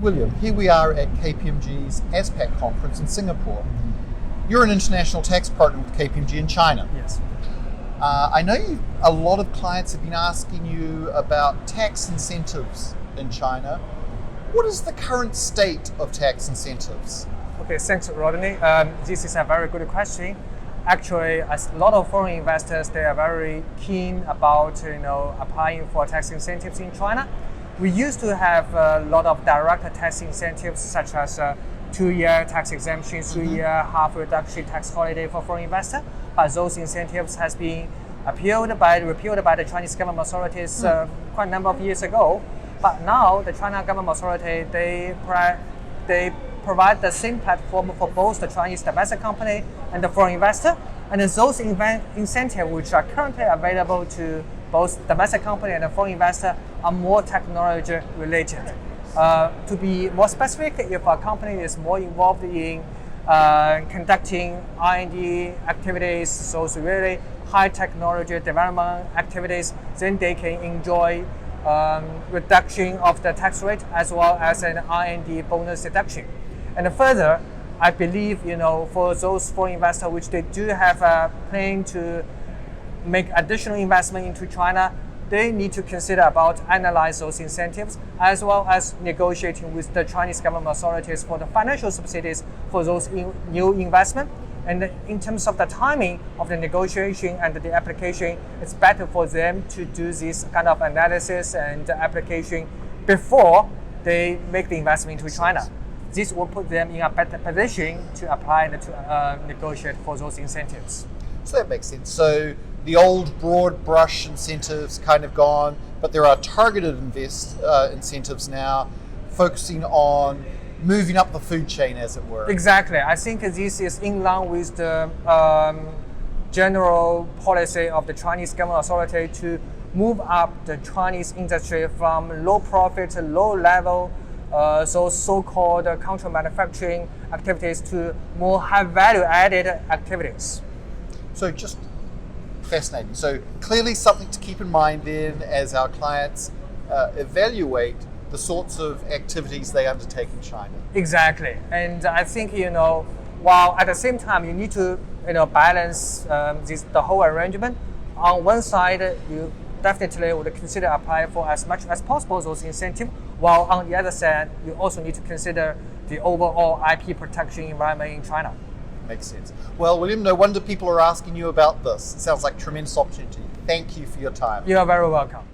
William, here we are at KPMG's ASPAC conference in Singapore. You're an international tax partner with KPMG in China. Yes. I know a lot of clients have been asking you about tax incentives in China. What is the current state of tax incentives? Okay, thanks, Rodney. This is a very good question. Actually, a lot of foreign investors, they are very keen about applying for tax incentives in China. We used to have a lot of direct tax incentives, such as 2-year tax exemption, 3-year half reduction tax holiday for foreign investors. But those incentives has been repealed by the Chinese government authorities quite a number of years ago. But now the China government authority, they provide the same platform for both the Chinese domestic company and the foreign investor. And those incentives which are currently available to both domestic company and the foreign investor are more technology related. To be more specific, if a company is more involved in conducting R&D activities, so it's really high technology development activities, then they can enjoy reduction of the tax rate as well as an R&D bonus deduction. And further, I believe for those foreign investors which they do have a plan to make additional investment into China, they need to consider about analyze those incentives as well as negotiating with the Chinese government authorities for the financial subsidies for those new investment. And in terms of the timing of the negotiation and the application, it's better for them to do this kind of analysis and application before they make the investment into China. This will put them in a better position to apply and to negotiate for those incentives. So that makes sense. So the old broad brush incentives kind of gone, but there are targeted incentives now focusing on moving up the food chain, as it were. Exactly. I think this is in line with the general policy of the Chinese government authority to move up the Chinese industry from low profit, low level, so-called contract manufacturing activities to more high value added activities. So just fascinating. So clearly something to keep in mind then as our clients evaluate the sorts of activities they undertake in China. Exactly. And I think, while at the same time you need to balance the whole arrangement. On one side, you definitely would consider applying for as much as possible those incentives, while on the other side, you also need to consider the overall IP protection environment in China. Makes sense. Well, William, no wonder people are asking you about this. It sounds like a tremendous opportunity. Thank you for your time. You are very welcome.